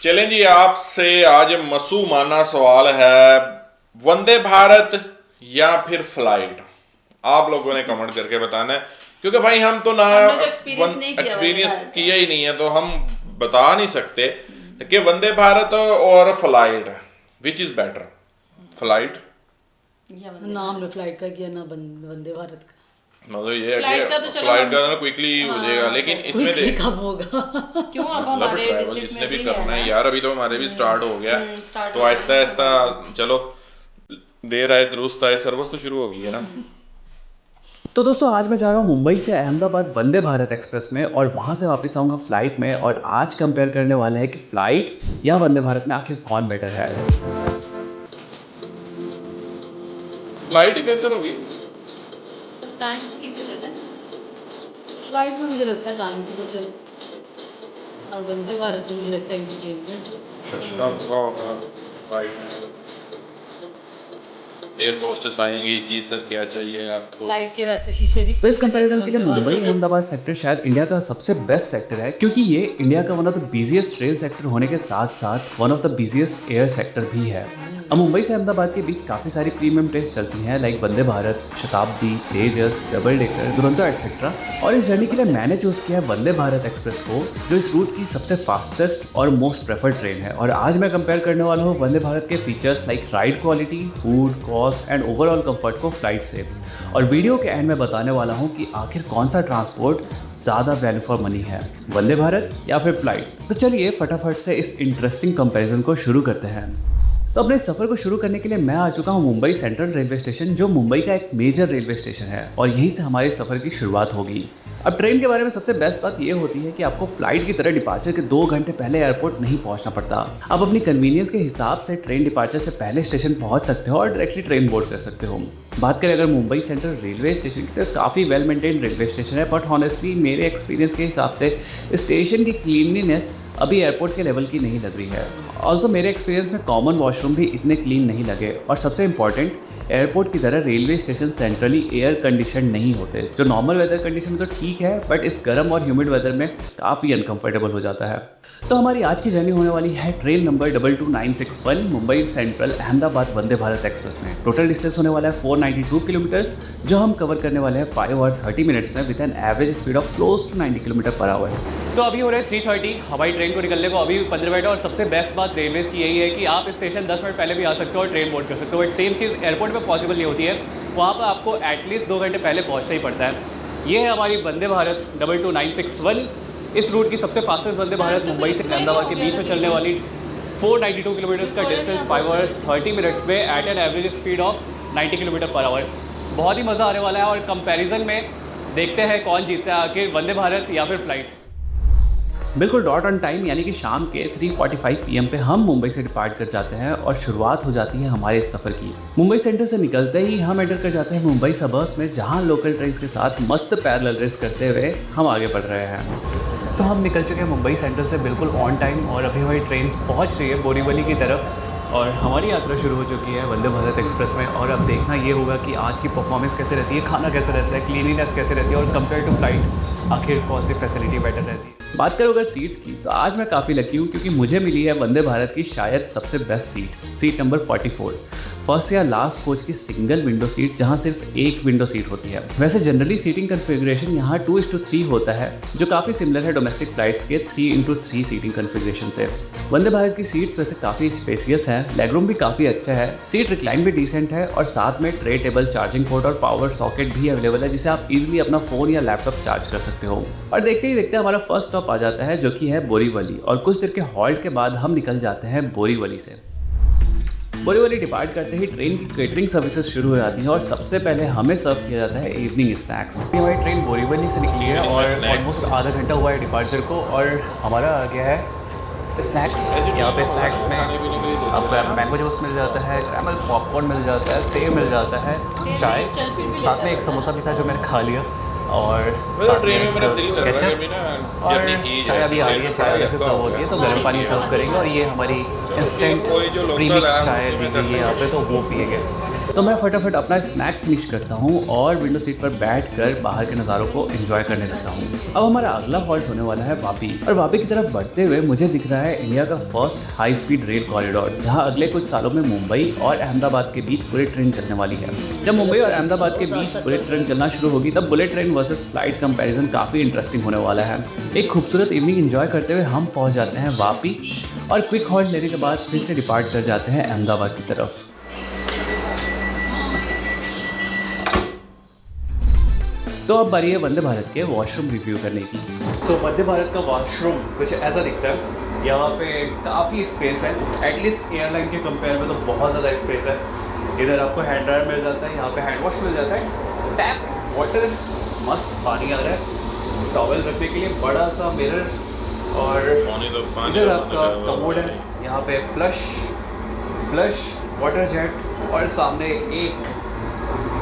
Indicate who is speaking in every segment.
Speaker 1: चलें जी, आपसे आज मसूमाना सवाल है, वंदे भारत या फिर फ्लाइट। आप लोगों ने कमेंट करके बताना है, क्योंकि भाई हम तो ना एक्सपीरियंस किया ही नहीं है, तो हम बता नहीं सकते कि वंदे भारत और flight which is better. Flight
Speaker 2: नाम ने फ्लाइट का किया ना वंदे भारत का।
Speaker 1: मतलब ये है कि फ्लाइट का ना क्विकली हो जाएगा, लेकिन इसमें देख
Speaker 2: कब होगा
Speaker 3: क्यों अब
Speaker 1: मतलब
Speaker 3: हमारे
Speaker 1: ट्रैवल
Speaker 3: डिस्ट्रिक्ट
Speaker 1: जिसने
Speaker 3: में
Speaker 1: भी
Speaker 3: भी
Speaker 1: करना है
Speaker 3: है
Speaker 1: यार, अभी तो हमारे भी स्टार्ट हो गया, तो आहिस्ता आहिस्ता चलो, देर आए दुरुस्त आए, सर्विस तो शुरू हो गई है ना।
Speaker 4: तो दोस्तों आज मैं जा रहा हूँ मुंबई से अहमदाबाद वंदे भारत एक्सप्रेस में और वहाँ से वापस आऊँगा फ्लाइट में, और आज कंपेयर करने वाले हैं कि फ्लाइट या वंदे भारत में आखिर कौन बेटर है।
Speaker 1: फ्लाइट ही बेहतर होगी।
Speaker 3: टाइम की वजह से
Speaker 2: फ्लाइट में मुझे लगता है टाइम की बचत, और वंदे भारत में मुझे लगता है एंटरटेनमेंट।
Speaker 1: सस्ता होगा फ्लाइट। एयर होस्टेस आएंगी, जी सर क्या चाहिए आपको।
Speaker 2: फ्लाइट के वैसे शीशे भी
Speaker 4: तो इस कंपैरिजन के लिए मुंबई अहमदाबाद सेक्टर शायद इंडिया का सबसे बेस्ट सेक्टर है, क्योंकि ये इंडिया का one of the busiest rail sector होने के साथ साथ one of the busiest air sector भी है। अब मुंबई से अहमदाबाद के बीच काफ़ी सारी प्रीमियम ट्रेन चलती हैं, लाइक वंदे भारत, शताब्दी, तेजस, डबल डेकर, दुरंतो एटसेट्रा। और इस जर्नी के लिए मैंने चूज़ किया है वंदे भारत एक्सप्रेस को, जो इस रूट की सबसे फास्टेस्ट और मोस्ट प्रेफर्ड ट्रेन है। और आज मैं कंपेयर करने वाला हूँ वंदे भारत के features like ride quality, food, cost and overall comfort को फ्लाइट से। और वीडियो के एंड में बताने वाला हूँ कि आखिर कौन सा ट्रांसपोर्ट ज़्यादा वैल्यू फॉर मनी है, वंदे भारत या फिर फ्लाइट। तो चलिए फटाफट से इस इंटरेस्टिंग कंपैरिजन को शुरू करते हैं। तो अपने सफ़र को शुरू करने के लिए मैं आ चुका हूँ मुंबई सेंट्रल रेलवे स्टेशन, जो मुंबई का एक मेजर रेलवे स्टेशन है, और यहीं से हमारे सफ़र की शुरुआत होगी। अब ट्रेन के बारे में सबसे बेस्ट बात ये होती है कि आपको फ्लाइट की तरह डिपार्चर के 2 घंटे पहले एयरपोर्ट नहीं पहुंचना पड़ता। आप अपनी कन्वीनियंस के हिसाब से ट्रेन डिपार्चर से पहले स्टेशन पहुंच सकते हो और डायरेक्टली ट्रेन बोर्ड कर सकते हो। बात करें अगर मुंबई सेंट्रल रेलवे स्टेशन की, तो काफ़ी वेल मेंटेन रेलवे स्टेशन है, बट हॉनेस्टली मेरे एक्सपीरियंस के हिसाब से स्टेशन की क्लीनलीनेस अभी एयरपोर्ट के लेवल की नहीं लग रही है। ऑल्सो मेरे एक्सपीरियंस में कॉमन वॉशरूम भी इतने क्लीन नहीं लगे, और सबसे इंपॉर्टेंट, एयरपोर्ट की तरह railway station centrally air condition नहीं होते, जो नॉर्मल वेदर कंडीशन में तो ठीक है, बट इस गर्म और ह्यूमिड वेदर में काफ़ी अनकंफर्टेबल हो जाता है। तो हमारी आज की जर्नी होने वाली है train number 22961 Mumbai central Ahmedabad Vande Bharat express में। टोटल डिस्टेंस होने वाला है 492 किलोमीटर्स, जो हम कवर करने वाले हैं 5 और 30 मिनट्स में with an average speed of close to 90 kilometre per hour. तो अभी हो रहे हैं 3:30, हमारी ट्रेन को निकलने को अभी 15 मिनट, और सबसे बेस्ट बात रेलवेज़ की यही है कि आप स्टेशन 10 मिनट पहले भी आ सकते हो और ट्रेन बोर्ड कर सकते हो, बट सेम चीज़ एयरपोर्ट में पॉसिबल नहीं होती है। वहाँ पर आपको एटलीस्ट 2 घंटे पहले पहुँचना ही पड़ता है। ये है हमारी वंदे भारत 22961। इस रूट की सबसे फास्टेस्ट वंदे भारत मुंबई से अहमदाबाद के बीच में चलने वाली 492 किलोमीटर्स का डिस्टेंस 5 और 30 मिनट्स में at an average speed of 90 kilometre per hour. बहुत ही मज़ा आने वाला है, और कंपैरिजन में देखते हैं कौन जीतता है आखिर, वंदे भारत या फिर फ्लाइट। बिल्कुल डॉट ऑन टाइम, यानी कि शाम के 3:45 PM पे हम मुंबई से डिपार्ट कर जाते हैं, और शुरुआत हो जाती है हमारे इस सफ़र की। मुंबई सेंटर से निकलते ही हम एंटर कर जाते हैं मुंबई सबर्ब्स में, जहां लोकल ट्रेन के साथ मस्त पैरेलल रेस करते हुए हम आगे बढ़ रहे हैं। तो हम निकल चुके हैं मुंबई सेंटर से बिल्कुल ऑन टाइम, और अभी हमारी ट्रेन पहुंच रही है बोरीवली की तरफ, और हमारी यात्रा शुरू हो चुकी है वंदे भारत एक्सप्रेस में। और अब देखना ये होगा कि आज की परफॉर्मेंस कैसे रहती है, खाना कैसे रहता है, क्लीनिनेस कैसे रहती है, और कंपेयर टू फ्लाइट आखिर कौन सी फैसिलिटी बेटर रहती है। बात करो अगर सीट्स की, तो आज मैं काफ़ी लकी हूँ, क्योंकि मुझे मिली है वंदे भारत की शायद सबसे बेस्ट सीट नंबर 44, फर्स्ट या लास्ट कोच की सिंगल विंडो सीट, जहाँ सिर्फ एक विंडो सीट होती है। वैसे जनरली सीटिंग कन्फिग्रेशन यहाँ 2:3 होता है, जो काफ़ी सिमिलर है डोमेस्टिक फ्लाइट्स के 3:3 सीटिंग कन्फिग्रेशन से। वंदे भारत की सीट्स वैसे काफ़ी स्पेसियस है, लेगरूम भी काफ़ी अच्छा है, सीट रिक्लाइन भी डिसेंट है, और साथ में ट्रे टेबल, चार्जिंग पोर्ट और पावर सॉकेट भी अवेलेबल है, जिसे आप इजीली अपना फ़ोन या लैपटॉप चार्ज कर सकते हो। और देखते ही देखते हमारा फर्स्ट स्टॉप आ जाता है, जो कि है बोरीवली, और कुछ देर के हॉल्ट के बाद हम निकल जाते हैं बोरीवली से। बोरीवली डिपार्ट करते ही ट्रेन की केटरिंग सर्विसेज शुरू हो जाती हैं, और सबसे पहले हमें सर्व किया जाता है इवनिंग स्नैक्स। हमारी ट्रेन बोरीवली से निकली है, और ऑलमोस्ट आधा घंटा हुआ है डिपार्चर को, और हमारा आ गया है स्नैक्स। यहाँ पे स्नैक्स में आपको मैंगो जूस मिल जाता है, कैरमल पॉपकॉर्न मिल जाता है, सेव मिल जाता है, चाय, साथ में एक समोसा भी था जो मैंने खा लिया, और
Speaker 1: ट्रेन में मेरा दिल कर रहा है अभी ना,
Speaker 4: और चाय अभी आ रही है, चाय अलग से सर्व होती है, तो गर्म पानी सर्व करेंगे, और ये हमारी इंस्टेंट प्रीमिक्स चाय दी गई है यहाँ पे, तो वो पिएंगे। तो मैं फटाफट अपना स्नैक फिनिश करता हूँ और विंडो सीट पर बैठकर बाहर के नज़ारों को एंजॉय करने लगता हूँ। अब हमारा अगला हॉल्ट होने वाला है वापी, और वापी की तरफ बढ़ते हुए मुझे दिख रहा है इंडिया का first high speed rail corridor, जहाँ अगले कुछ सालों में मुंबई और अहमदाबाद के बीच बुलेट ट्रेन चलने वाली है। जब मुंबई और अहमदाबाद के बीच बुलेट ट्रेन चलना शुरू होगी तब bullet train versus flight comparison काफ़ी इंटरेस्टिंग होने वाला है। एक खूबसूरत इवनिंग एंजॉय करते हुए हम पहुंच जाते हैं वापी और क्विक हॉल्ट लेने के बाद फिर से डिपार्ट कर जाते हैं अहमदाबाद की तरफ। तो अब बारी है वंदे भारत के वॉशरूम रिव्यू करने की। सो वंदे भारत का वॉशरूम कुछ ऐसा दिखता है। यहाँ पे काफ़ी स्पेस है, एटलीस्ट एयरलाइन के कंपेयर में तो बहुत ज़्यादा स्पेस है। इधर आपको हैंड ड्रायर मिल जाता है, यहाँ पे हैंड वॉश मिल जाता है, टैप वाटर, मस्त पानी आ रहा है, टॉवल रखने के लिए बड़ा सा मिरर, और इधर आपका कमोड है, यहाँ पे फ्लश वाटर जेट, और सामने एक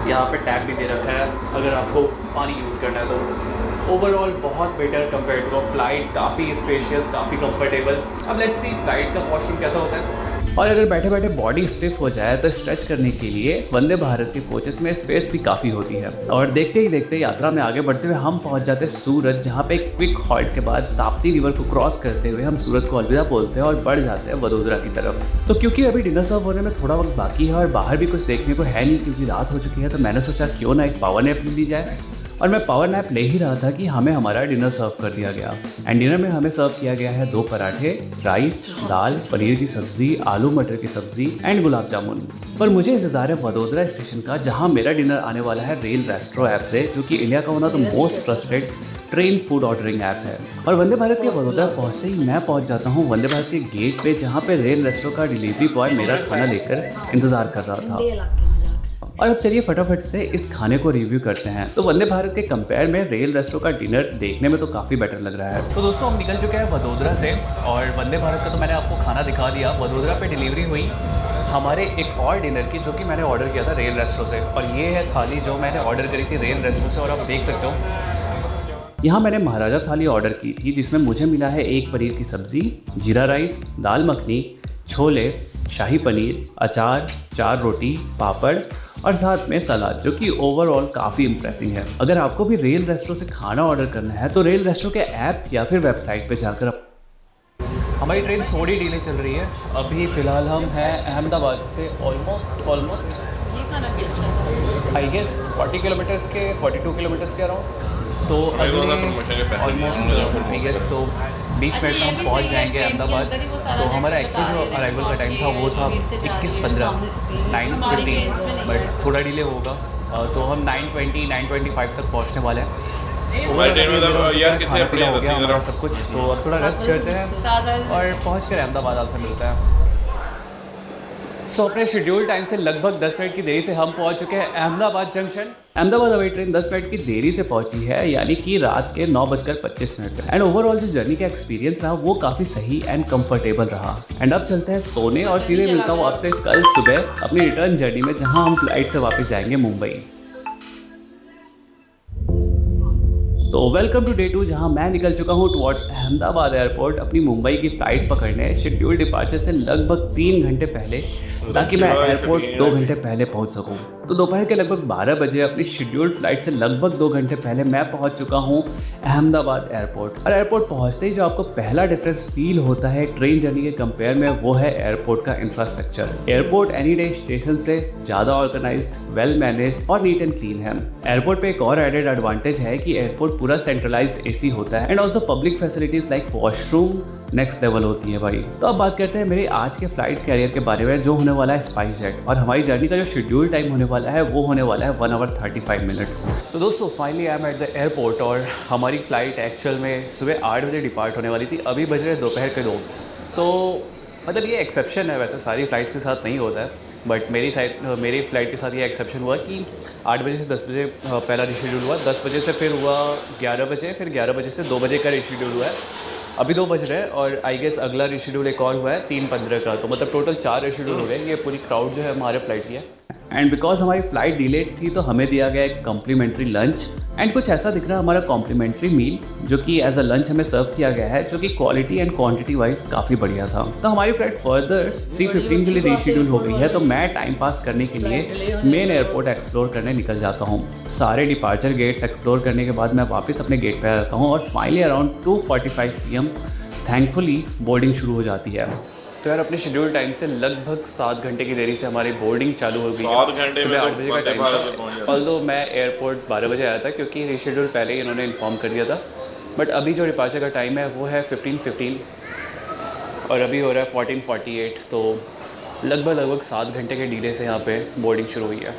Speaker 4: यहाँ पे टैप भी दे रखा है अगर आपको पानी यूज़ करना है तो। ओवरऑल बहुत बेटर कंपेयर टू फ्लाइट, काफ़ी स्पेशियस, काफ़ी कंफर्टेबल। अब लेट्स सी फ्लाइट का वॉशरूम कैसा होता है। और अगर बैठे बैठे बॉडी स्टिफ हो जाए तो स्ट्रेच करने के लिए वंदे भारत के कोचेस में स्पेस भी काफ़ी होती है। और देखते ही देखते यात्रा में आगे बढ़ते हुए हम पहुंच जाते हैं सूरत, जहां पे एक क्विक हॉल्ट के बाद ताप्ती रिवर को क्रॉस करते हुए हम सूरत को अलविदा बोलते हैं और बढ़ जाते हैं वडोदरा की तरफ। तो क्योंकि अभी डिनर सर्व होने में थोड़ा वक्त बाकी है और बाहर भी कुछ देखने को है नहीं क्योंकि रात हो चुकी है, तो मैंने सोचा क्यों ना एक पावर नैप ले ली जाए। और मैं पावर नैप ले ही रहा था कि हमें हमारा डिनर सर्व कर दिया गया। एंड डिनर में हमें सर्व किया गया है 2 पराठे, राइस, दाल, पनीर की सब्जी, आलू मटर की सब्जी एंड गुलाब जामुन। पर मुझे इंतजार है वडोदरा स्टेशन का, जहां मेरा डिनर आने वाला है रेल रेस्ट्रो ऐप से, जो कि इंडिया का one of the most trusted train food ordering app है। और वंदे भारत के वडोदरा पहुंचते ही मैं पहुंच जाता हूं वंदे भारत के गेट पे, जहां पे रेल रेस्ट्रो का डिलीवरी बॉय मेरा खाना लेकर इंतजार कर रहा था। और अब चलिए फटाफट से इस खाने को रिव्यू करते हैं। तो वंदे भारत के कंपेयर में रेल रेस्ट्रो का डिनर देखने में तो काफ़ी बेटर लग रहा है। तो दोस्तों हम निकल चुके हैं वडोदरा से, और वंदे भारत का तो मैंने आपको खाना दिखा दिया। वडोदरा पे डिलीवरी हुई हमारे एक और डिनर की, जो कि मैंने ऑर्डर किया था रेल रेस्ट्रो से, और ये है थाली जो मैंने ऑर्डर करी थी रेल रेस्ट्रो से। और आप देख सकते हो यहाँ मैंने महाराजा थाली ऑर्डर की थी, जिसमें मुझे मिला है 1 पनीर की सब्ज़ी, जीरा राइस, दाल मखनी, छोले, शाही पनीर, अचार, 4 रोटी, पापड़ और साथ में सलाद, जो कि ओवरऑल काफ़ी इंप्रेसिंग है। अगर आपको भी रेल रेस्ट्रो से खाना ऑर्डर करना है तो रेल रेस्ट्रो के ऐप या फिर वेबसाइट पे जाकर हमारी ट्रेन थोड़ी डिले चल रही है। अभी फ़िलहाल हम हैं अहमदाबाद से ऑलमोस्ट
Speaker 3: ये खाना भी अच्छा था।
Speaker 4: आई गेस 42 किलोमीटर्स के अराउंड। तो ऑलमोस्ट आई गेस तो 20 मिनट में हम पहुंच जाएंगे अहमदाबाद। तो हमारा एक्चुअल जो अराइवल का टाइम था वो था 21:15 9:15, बट थोड़ा डिले होगा, तो हम 9:25 तक पहुंचने वाले हैं। खाना पीना हो गया हमारा सब कुछ, तो अब थोड़ा रेस्ट करते हैं और पहुँच कर अहमदाबाद आपसे मिलते हैं। सो अपने शेड्यूल टाइम से लगभग 10 मिनट की देरी से हम पहुंच चुके हैं अहमदाबाद जंक्शन। अहमदाबाद हवाई ट्रेन 10 मिनट की देरी से पहुंची है, यानी कि रात के 9:25 एंड ओवरऑल जो जर्नी का एक्सपीरियंस रहा वो काफ़ी सही एंड कंफर्टेबल रहा। एंड अब चलते हैं सोने, और सीधे मिलता हूँ आपसे कल सुबह अपनी रिटर्न जर्नी में, जहाँ हम फ्लाइट से वापस जाएंगे मुंबई। तो वेलकम टू डे 2, जहां मैं निकल चुका हूं टुवर्ड्स अहमदाबाद एयरपोर्ट अपनी मुंबई की फ़्लाइट पकड़ने शेड्यूल डिपार्चर से लगभग 3 घंटे पहले, ताकि मैं एयरपोर्ट 2 घंटे पहले पहुंच सकूं। तो दोपहर के लगभग 12 बजे अपनी शेड्यूल्ड फ्लाइट से लगभग 2 घंटे पहले मैं पहुंच चुका हूं अहमदाबाद एयरपोर्ट। और एयरपोर्ट पहुंचते ही जो आपको पहला डिफरेंस फील होता है ट्रेन जर्नी के कंपेयर में, वो है एयरपोर्ट का infrastructure. Airport any day station से ज़्यादा ऑर्गेनाइज्ड, वेल मैनेज्ड और नीट एंड क्लीन है। एयरपोर्ट पे एक और एडेड एडवांटेज है कि एयरपोर्ट पूरा सेंट्रलाइज्ड एसी होता है, and also public facilities like washroom next level होती है भाई। तो अब बात करते हैं मेरे आज के फ्लाइट कैरियर के बारे में, जो होने वाला है स्पाइस जेट। और हमारी जर्नी का जो शेड्यूल टाइम होने वाला है वो होने वाला है 1 आवर 35 मिनट्स। तो दोस्तों finally I am at the airport, और हमारी फ़्लाइट एक्चुअल में सुबह 8 बजे डिपार्ट होने वाली थी। अभी बज रहे दोपहर के 2। तो मतलब ये एक्सेप्शन है, वैसे सारी फ़्लाइट्स के साथ नहीं होता है, बट मेरी फ़्लाइट के साथ ये एक्सेप्शन हुआ कि 8 बजे से 10 बजे पहला रिशेड्यूल हुआ, 10 बजे से फिर हुआ 11 बजे, फिर 11 बजे से 2 बजे का रिशेड्यूल हुआ है। अभी 2 बज रहे हैं, और आई गेस अगला रिशेड्यूल एक और हुआ है 3:15 का। तो मतलब टोटल 4 रिशेड्यूल हो गए। ये पूरी क्राउड जो है हमारे फ्लाइट की है। एंड बिकॉज हमारी फ्लाइट डिलेड थी तो हमें दिया गया एक कॉम्प्लीमेंट्री लंच एंड कुछ ऐसा दिख रहा है हमारा कॉम्प्लीमेंट्री मील जो कि एज अ लंच हमें सर्व किया गया है, जो कि क्वालिटी एंड क्वांटिटी वाइज काफ़ी बढ़िया था। तो हमारी फ्लाइट फर्दर 3:15 के लिए रीशेड्यूल हो गई है, तो मैं टाइम पास करने के लिए मेन एयरपोर्ट एक्सप्लोर करने निकल जाता हूँ। सारे डिपार्चर गेट्स एक्सप्लोर करने के बाद मैं वापस अपने गेट पर आ जाता हूँ और finally around 2:45 PM thankfully boarding शुरू हो जाती है। तो यार अपने शेड्यूल टाइम से लगभग 7 घंटे की देरी से हमारी बोर्डिंग चालू हो गई है।
Speaker 1: 7 घंटे में तो वंदे भारत में पहुंच जाते।
Speaker 4: ऑल्दो मैं एयरपोर्ट 12 बजे आया था क्योंकि रीशेड्यूल पहले ही इन्होंने इन्फॉर्म कर दिया था, बट अभी जो डिपार्चर का टाइम है वो है 15:15 और अभी हो रहा है 14:48, तो लगभग 7 घंटे के डिले से यहाँ पे बोर्डिंग शुरू हुई है।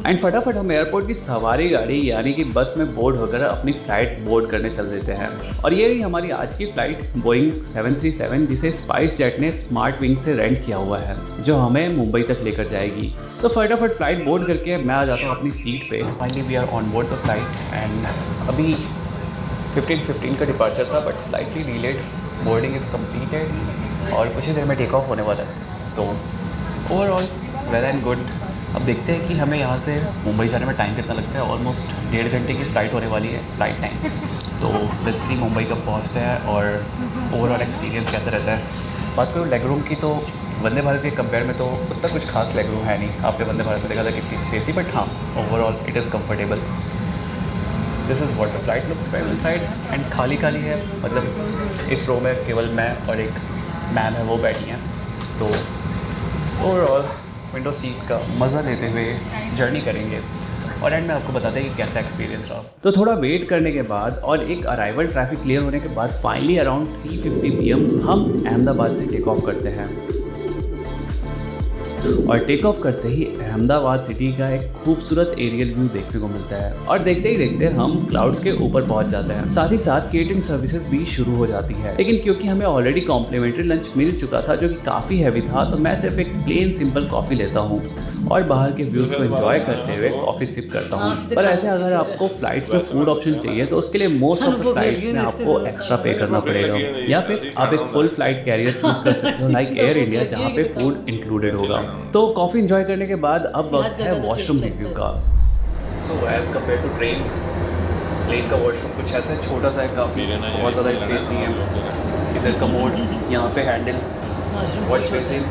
Speaker 4: एंड फटाफट हम एयरपोर्ट की सवारी गाड़ी यानी कि बस में बोर्ड होकर अपनी फ़्लाइट बोर्ड करने चल देते हैं। और ये रही हमारी आज की फ़्लाइट बोइंग 737 जिसे स्पाइस जेट ने स्मार्ट विंग से रेंट किया हुआ है, जो हमें मुंबई तक लेकर जाएगी। तो फटाफट फ़्लाइट बोर्ड करके मैं आ जाता हूँ अपनी सीट पे। Finally we are on board the flight and अभी 15:15 का डिपार्चर था but slightly delayed. Boarding is completed और कुछ ही देर में टेक ऑफ होने वाला है। तो ओवरऑल वेल एंड गुड। अब देखते हैं कि हमें यहाँ से मुंबई जाने में टाइम कितना लगता है। ऑलमोस्ट 1.5 घंटे की फ़्लाइट होने वाली है फ्लाइट टाइम। तो लेट्स सी मुंबई कब पहुँचते हैं और ओवरऑल एक्सपीरियंस कैसा रहता है। बात करूँ लेग रूम की तो वंदे भारत के कंपेयर में तो उतना कुछ खास लेग रूम है नहीं। आपने वंदे भारत में देखा था कितनी स्पेस थी, बट हाँ overall it is comfortable. This is what the flight looks from inside and खाली है। मतलब इस रो में केवल मैं और एक मैम है वो बैठी हैं। तो ओवरऑल विंडो सीट का मज़ा लेते हुए जर्नी करेंगे और एंड में आपको बताते हैं कि कैसा एक्सपीरियंस रहा। तो थोड़ा वेट करने के बाद और एक अराइवल ट्रैफिक क्लियर होने के बाद फाइनली अराउंड 3:50 PM हम अहमदाबाद से टेक ऑफ करते हैं। और टेक ऑफ करते ही अहमदाबाद सिटी का एक खूबसूरत एरियल व्यू देखने को मिलता है और देखते ही देखते हम क्लाउड्स के ऊपर पहुंच जाते हैं। साथ ही साथ केटरिंग सर्विसेज भी शुरू हो जाती है, लेकिन क्योंकि हमें ऑलरेडी कॉम्प्लीमेंट्री लंच मिल चुका था जो कि काफ़ी हैवी था, तो मैं सिर्फ एक प्लेन सिंपल कॉफ़ी लेता हूँ और बाहर के व्यूज़ को एंजॉय करते हुए कॉफ़ी सिप करता हूँ। पर ऐसे अगर आपको फ्लाइट्स में फूड ऑप्शन चाहिए तो उसके लिए मोस्ट ऑफ द फ्लाइट्स में आपको एक्स्ट्रा पे करना पड़ेगा, या फिर आप एक फुल फ्लाइट कैरियर चूज कर सकते हो लाइक एयर इंडिया जहाँ पे फूड इंक्लूडेड होगा। तो कॉफ़ी एंजॉय करने के बाद अब वक्त है वॉशरूम रिव्यू का। So as compare to train, plane का वॉशरूम कुछ ऐसा है, छोटा सा है, काफ़ी बहुत ज़्यादा स्पेस नहीं है। इधर कमोड, यहाँ पे handle, wash basin,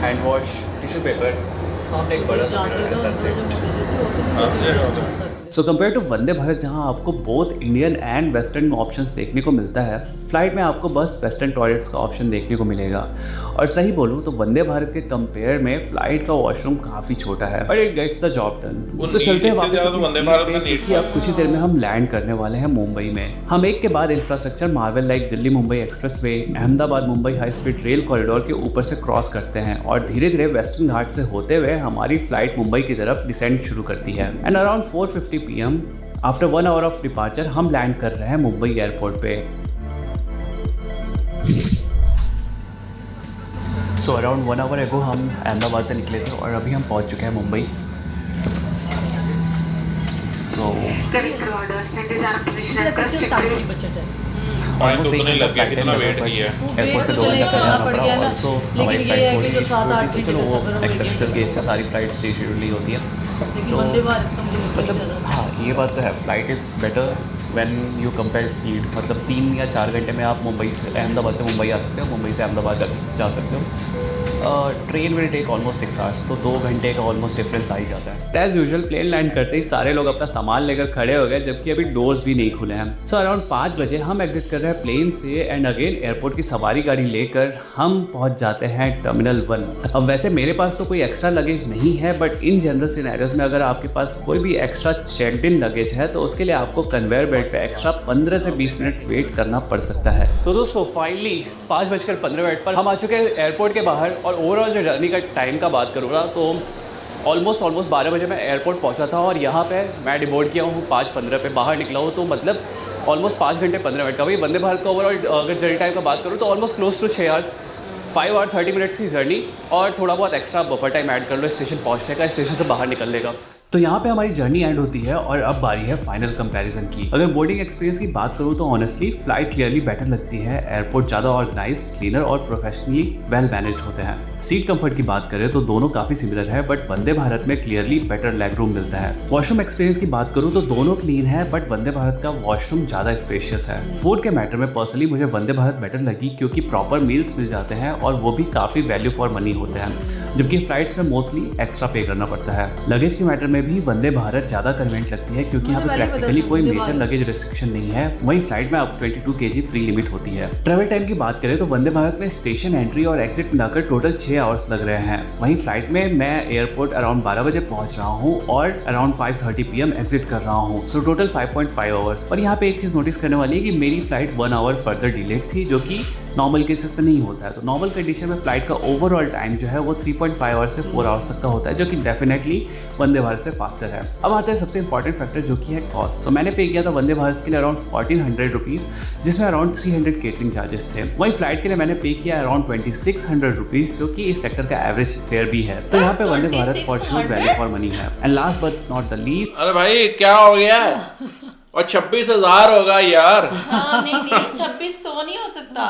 Speaker 4: hand wash, tissue paper, सामने एक बड़ा सा मिरर है, that's it। So compare to Vande Bharat जहाँ आपको both Indian and western options देखने को मिलता है, फ्लाइट में आपको बस वेस्टर्न टॉयलेट्स का ऑप्शन देखने को मिलेगा। और सही बोलूँ तो वंदे भारत के कंपेयर में फ्लाइट का वॉशरूम काफ़ी छोटा है, but it gets the job done. तो चलते हैं वापस क्योंकि अब कुछ ही देर में हम लैंड करने वाले हैं मुंबई में। हम एक के बाद infrastructure Marvel like Delhi Mumbai expressway, Ahmedabad Mumbai high speed rail corridor के ऊपर से क्रॉस करते हैं और धीरे धीरे वेस्टर्न घाट से होते हुए हमारी फ्लाइट मुंबई की तरफ डिसेंड शुरू करती है। And around 4:50 PM after 1 hour of departure हम लैंड कर रहे हैं मुंबई एयरपोर्ट पे। सो अराउंड 1 आवर एगो हम अहमदाबाद से निकले थे और अभी हम पहुंच चुके हैं मुंबई। सो
Speaker 2: की बचत है।
Speaker 1: ऑलमोस्ट एक घंटा फ्लाइट कितना वेट किया
Speaker 4: एयरपोर्ट पे 2 घंटा पहले आना पड़ा। ऑल्सो हमारी फ्लाइट थोड़ी तो चलो वो एक्सेप्शनल केस से सारी फ्लाइट्स रीशेड्यूल ही होती है। तो मतलब हाँ ये बात तो है, flight is better when you compare speed. मतलब 3 या 4 घंटे में आप मुंबई से अहमदाबाद से मुंबई आ सकते हो, मुंबई से अहमदाबाद जा सकते हो। Train will take almost 6 hours, तो 2 घंटे का ऑलमोस्ट डिफरेंस आ ही जाता है। एज यूजुअल प्लेन लैंड करते ही सारे लोग अपना सामान लेकर खड़े हो गए, जबकि अभी डोर्स भी नहीं खुले हैं। सो अराउंड 5 बजे हम एग्जिट कर रहे हैं प्लेन से एंड अगेन एयरपोर्ट की सवारी गाड़ी लेकर हम पहुंच जाते हैं टर्मिनल 1। अब वैसे मेरे पास तो कोई एक्स्ट्रा लगेज नहीं है, बट इन जनरल सिनेरियोज में अगर आपके पास कोई भी एक्स्ट्रा चेक्ड इन लगेज है तो उसके लिए आपको कन्वेयर बेल्ट पे एक्स्ट्रा 15 से 20 मिनट वेट करना पड़ सकता है। तो दोस्तों फाइनली 5:15 पर हम आ चुके हैं एयरपोर्ट के बाहर। और ओवरऑल जो जर्नी का टाइम का बात करूँगा तो ऑलमोस्ट 12 बजे मैं एयरपोर्ट पहुंचा था और यहाँ पे मैं डिबोर्ड किया हूँ 5:15 पे बाहर निकला हूँ। तो मतलब ऑलमोस्ट 5 घंटे 15 मिनट का। वही वंदे भारत का ओवरऑल अगर जर्नी टाइम का बात करूँ तो almost close to 6 hours, 5 hour 30 minutes की जर्नी और थोड़ा बहुत एक्स्ट्रा बफर टाइम ऐड कर लो स्टेशन पहुँचने का, स्टेशन से बाहर निकलने का। तो यहाँ पे हमारी जर्नी एंड होती है और अब बारी है फाइनल कंपैरिजन की। अगर बोर्डिंग एक्सपीरियंस की बात करूँ तो ऑनेस्टली फ्लाइट क्लियरली बेटर लगती है। एयरपोर्ट ज़्यादा ऑर्गेनाइज्ड, क्लीनर और प्रोफेशनली वेल मैनेज्ड होते हैं। सीट कंफर्ट की बात करें तो दोनों काफ़ी सिमिलर है, बट वंदे भारत में क्लियरली बेटर लेग रूम मिलता है। वॉशरूम एक्सपीरियंस की बात करूँ तो दोनों क्लीन है, बट वंदे भारत का वॉशरूम ज़्यादा स्पेशियस है। फूड के मैटर में पर्सनली मुझे वंदे भारत बेटर लगी, क्योंकि प्रॉपर मील्स मिल जाते हैं और वो भी काफ़ी वैल्यू फॉर मनी होते हैं, जबकि फ्लाइट्स में मोस्टली एक्स्ट्रा पे करना पड़ता है। लगेज के मैटर में भी वंदे भारत ज़्यादा कन्वीनियंट लगती है, क्योंकि यहाँ पे प्रैक्टिकली कोई मेजर लगेज रिस्ट्रिक्शन नहीं है। वहीं फ्लाइट में अब 22 kg फ्री लिमिट होती है। ट्रैवल टाइम की बात करें तो वंदे भारत में स्टेशन एंट्री और एग्जिट मिलाकर टोटल 6 आवर्स लग रहे हैं। वहीं फ्लाइट में मैं एयरपोर्ट अराउंड 12 बजे पहुंच रहा हूँ और अराउंड 5:30 PM एग्जिट कर रहा हूँ। So total 5.5 hours. और यहाँ पे एक चीज़ नोटिस करने वाली है कि मेरी फ्लाइट 1 आवर फर्दर डिलेड थी, जो कि नॉर्मल केसेस में नहीं होता है। तो नॉर्मल कंडीशन में फ्लाइट का ओवरऑल टाइम जो है वो 3.5 आवर्स से 4 आवर्स तक का होता है, जो कि डेफिनेटली वंदे भारत से फास्टर है। अब आता है सबसे इंपॉर्टेंट फैक्टर, जो कि है कॉस्ट। तो मैंने पे किया था वंदे भारत के लिए अराउंड 1400 रुपीज़, जिसमें अराउंड 300 केटरिंग चार्जेस थे। वहीं फ्लाइट के लिए मैंने पे किया अराउंड 2600 रुपीज़, जो कि इस सेक्टर का एवरेज फेयर भी है। तो यहाँ पे Vande Bharat for sure value for money है। And last but not the least,
Speaker 1: अरे भाई क्या हो गया? और 26,000 होगा यार।
Speaker 3: हाँ, नहीं 2600 नहीं हो सकता।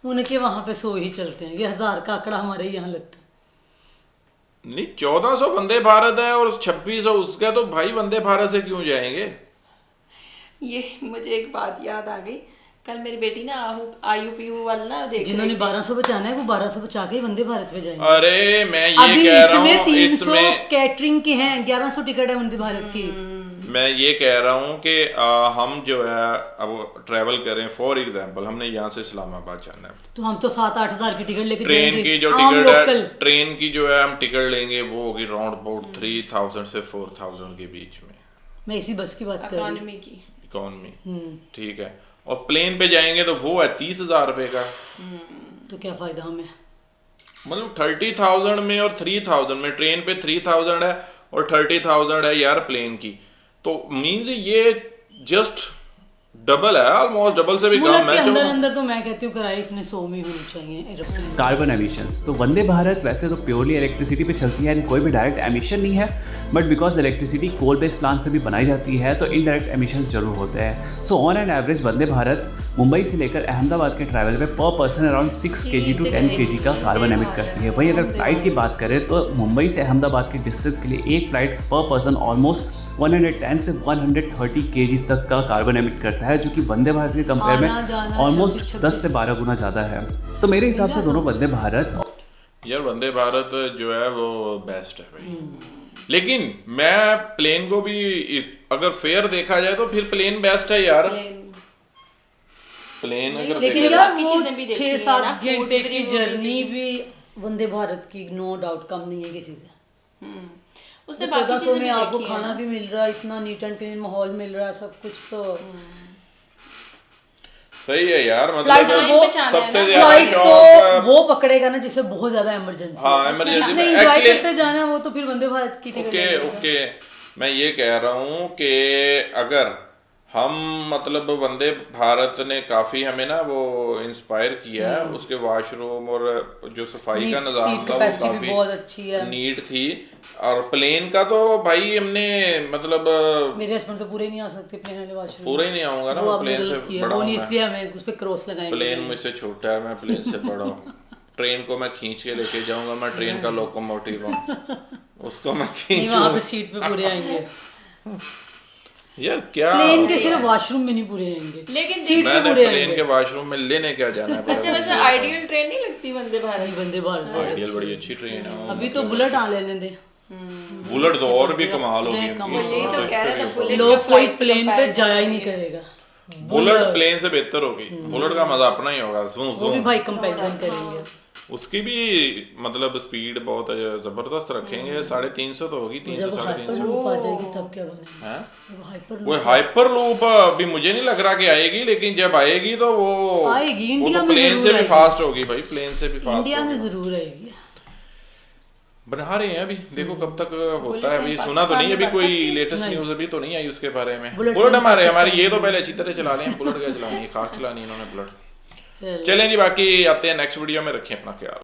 Speaker 2: उनके वहां पे 100 ही चलते हैं, ये 1000 का आंकड़ा हमारे यहाँ लगता है।
Speaker 1: नहीं 1400 वंदे भारत है और 2600 उसका, तो भाई वंदे भारत से क्यों जाएंगे?
Speaker 3: ये मुझे एक बात याद आ गई। कल मेरी बेटी ना आयु वाला ना देख
Speaker 2: जिन्होंने 1200 बचाना है वो 1200 बचा के वंदे भारत में जाएंगे।
Speaker 1: अरे मैं ये
Speaker 2: अभी
Speaker 1: कह रहा
Speaker 2: इसमें
Speaker 1: हूँ
Speaker 2: 300 कैटरिंग के हैं, 1100 टिकट है वंदे भारत की।
Speaker 1: मैं ये कह रहा हूँ कि हम जो है अब ट्रैवल करें, फॉर एग्जांपल हमने यहाँ से इस्लामाबाद जाना है,
Speaker 2: तो हम तो 7-8 हजार की टिकट लेके
Speaker 1: ट्रेन
Speaker 2: जाएंगे।
Speaker 1: की जो
Speaker 2: आम
Speaker 1: टिकट है,
Speaker 2: लोकल।
Speaker 1: ट्रेन की जो है हम टिकट लेंगे वो होगी राउंड अबाउट 3000 से 4000 के बीच में।
Speaker 2: मैं इसी बस की बात कर रही हूँ।
Speaker 3: इकोनॉमी की।
Speaker 1: इकोनॉमी, ठीक है। और प्लेन पे जाएंगे तो वो है 30,000 रुपए का।
Speaker 2: तो क्या फायदा हमें?
Speaker 1: मतलब 30,000 में और 3,000 में, ट्रेन पे 3,000 है और 30,000 है यार प्लेन की, तो मीन्स ये जस्ट डबल है, ऑलमोस्ट डबल से भी कम
Speaker 2: मुल्क के
Speaker 1: है।
Speaker 2: अंदर अंदर तो मैं कहती हूँ किराए इतने 100 में होने चाहिए एरोप्लेन।
Speaker 4: Carbon emissions. तो वंदे भारत वैसे तो प्योरली इलेक्ट्रिसिटी पे चलती है, कोई भी डायरेक्ट एमिशन नहीं है, but because electricity coal based plant से भी बनाई जाती है तो इनडायरेक्ट एमिशंस जरूर होते हैं। So on an average Vande Bharat Mumbai से लेकर अहमदाबाद के ट्रैवल में पर person around 6 kg to 10 kg का कार्बन एमिट करती है। वहीं अगर फ्लाइट की बात करें तो मुंबई से अहमदाबाद के डिस्टेंस के लिए एक फ्लाइट पर पर्सन ऑलमोस्ट 110 से 130 kg तक का कार्बन एमिट करता है, जो कि वंदे भारत के कंपेयर में ऑलमोस्ट 10 से 12 गुना ज़्यादा है। तो मेरे हिसाब से दोनों वंदे भारत,
Speaker 1: यार वंदे भारत जो है वो बेस्ट है भाई। लेकिन मैं प्लेन को भी अगर फेयर देखा जाए तो फिर प्लेन बेस्ट है यार। प्लेन अगर
Speaker 2: लेकिन
Speaker 1: देखा
Speaker 2: यार
Speaker 3: बाकी
Speaker 2: वो
Speaker 3: चीजें भी देखी है ना,
Speaker 2: 6-7
Speaker 3: food
Speaker 2: घंटे
Speaker 3: भी
Speaker 2: की
Speaker 3: वो
Speaker 2: जर्नी भी वंदे भारत की नो डाउट कम नहीं है किसी से।
Speaker 3: उससे
Speaker 2: तो
Speaker 3: बाकी
Speaker 2: 1400
Speaker 3: चीजें
Speaker 2: में
Speaker 3: भी
Speaker 2: आपको
Speaker 3: देखी है
Speaker 2: खाना
Speaker 3: ना।
Speaker 2: भी मिल रहा है, इतना नीट एंड क्लीन माहौल मिल रहा है, सब कुछ तो
Speaker 1: सही है यार।
Speaker 2: फ्लाइट
Speaker 1: मतलब
Speaker 2: तो वो
Speaker 1: सबसे ज्यादा
Speaker 2: फ्लाइट तो
Speaker 1: शौक,
Speaker 2: वो पकड़ेगा ना जिसे बहुत ज्यादा इमरजेंसी
Speaker 1: हाँ,
Speaker 2: है।
Speaker 1: emergency
Speaker 2: जिसने
Speaker 1: में
Speaker 2: एंजॉय
Speaker 1: actually-
Speaker 2: करते जाना है वो तो फिर वंदे भारत की टिकट
Speaker 1: ओके
Speaker 2: लेगा।
Speaker 1: ओके, मैं ये कह रहा हूँ कि अगर हम मतलब वंदे भारत ने काफी हमें ना वो इंस्पायर किया है, उसके वॉशरूम और जो सफाई का निजाम
Speaker 2: सीट
Speaker 1: था वो
Speaker 2: कैपेसिटी भी
Speaker 1: काफी
Speaker 2: बहुत अच्छी है।
Speaker 1: नीट थी। और प्लेन का तो भाई हमने मतलब
Speaker 2: मेरे हस्बैंड तो पूरे नहीं आ सकते प्लेन वाले वॉशरूम।
Speaker 1: पूरा ही नहीं आऊंगा ना,
Speaker 2: वो
Speaker 1: मैं
Speaker 2: आपने
Speaker 1: प्लेन
Speaker 2: गलत
Speaker 1: से
Speaker 2: किया,
Speaker 1: बड़ा
Speaker 2: वो नहीं
Speaker 1: हूं।
Speaker 2: इसलिए हमें उस पे क्रॉस लगाएंगे।
Speaker 1: प्लेन मुझसे छोटा है, मैं प्लेन से बड़ा हूँ। ट्रेन को मैं खींच के लेके जाऊंगा, मैं ट्रेन का लोकोमोटिव हूँ, उसको मैं
Speaker 2: नहीं वहाँ पे
Speaker 1: खींचूं।
Speaker 2: सीट पे पूरे आएंगे।
Speaker 1: यार क्या,
Speaker 2: प्लेन के सिर्फ वॉशरूम में नहीं पूरे आएंगे,
Speaker 3: लेकिन
Speaker 2: सीट पे
Speaker 1: मैंने
Speaker 2: पूरे
Speaker 1: प्लेन
Speaker 2: आएंगे।
Speaker 1: के वॉशरूम में लेने क्या जाना है?
Speaker 3: अच्छा वैसे आइडियल ट्रेन नहीं लगती वंदे भारत?
Speaker 2: वंदे भारत
Speaker 1: आइडियल बड़ी अच्छी ट्रेन है।
Speaker 2: अभी तो बुलेट आ लेने दे।
Speaker 1: बुलेट तो और भी कमाल होगी
Speaker 3: यही तो कह रहा था, बुलेट
Speaker 2: लोग
Speaker 3: का
Speaker 2: कोई
Speaker 3: flight से
Speaker 2: प्लेन पे
Speaker 3: comparison
Speaker 2: जाया ही नहीं
Speaker 3: करेंगे।
Speaker 2: करेगा।
Speaker 1: बुलेट प्लेन से बेहतर होगी। बुलेट का मजा अपना ही होगा,
Speaker 2: वो भी भाई कंपैरिजन करेंगे।
Speaker 1: उसकी भी मतलब स्पीड बहुत जबरदस्त रखेंगे। 350 तो होगी, 300
Speaker 2: जब हाइपर
Speaker 1: 350।
Speaker 2: लूप आ जाएगी तब क्या बनेगा?
Speaker 1: हैं?
Speaker 2: जब हाइपर
Speaker 1: वो
Speaker 2: लूप
Speaker 1: हाइपर लूप अभी मुझे नहीं लग रहा कि आएगी, लेकिन जब आएगी तो वो
Speaker 2: आएगी,
Speaker 1: वो
Speaker 2: इंडिया
Speaker 1: तो
Speaker 2: में
Speaker 1: प्लेन
Speaker 2: जरूर
Speaker 1: से भी
Speaker 2: आएगी।
Speaker 1: फास्ट होगी भाई, प्लेन से भी फास्ट
Speaker 2: इंडिया में
Speaker 1: होगी।
Speaker 2: जरूर आएगी।
Speaker 1: बना रहे हैं अभी, देखो कब तक होता है। अभी सुना तो नहीं, अभी कोई लेटेस्ट न्यूज अभी तो नहीं आई उसके बारे में।
Speaker 2: बुलेट
Speaker 1: बुलेट हमारी
Speaker 2: पाकिस्तान
Speaker 1: ये तो पहले अच्छी तरह चला रहे हैं। बुलेट क्या चलानी है, खास चलानी है इन्होंने बुलेट।
Speaker 2: चल
Speaker 1: चलें जी, बाकी आते हैं नेक्स्ट वीडियो में। रखें अपना ख्याल।